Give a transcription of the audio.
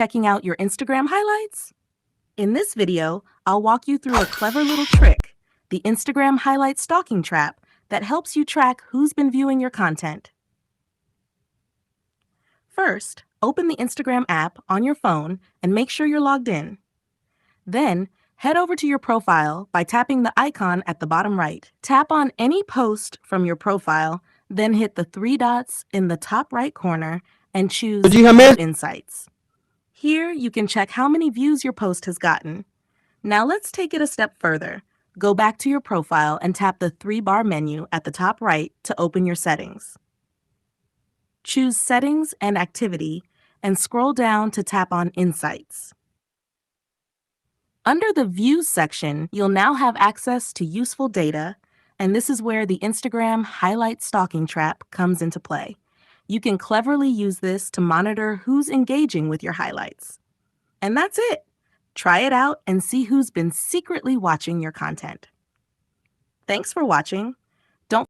Checking out your Instagram highlights? In this video, I'll walk you through a clever little trick, the Instagram highlight stalking trap, that helps you track who's been viewing your content. First, open the Instagram app on your phone and make sure you're logged in. Then, head over to your profile by tapping the icon at the bottom right. Tap on any post from your profile, then hit the three dots in the top right corner and choose View Insights. Here, you can check how many views your post has gotten. Now let's take it a step further. Go back to your profile and tap the three-bar menu at the top right to open your settings. Choose Settings and Activity and scroll down to tap on Insights. Under the Views section, you'll now have access to useful data, and this is where the Instagram highlight stalking trap comes into play. You can cleverly use this to monitor who's engaging with your highlights. And that's it. Try it out and see who's been secretly watching your content. Thanks for watching.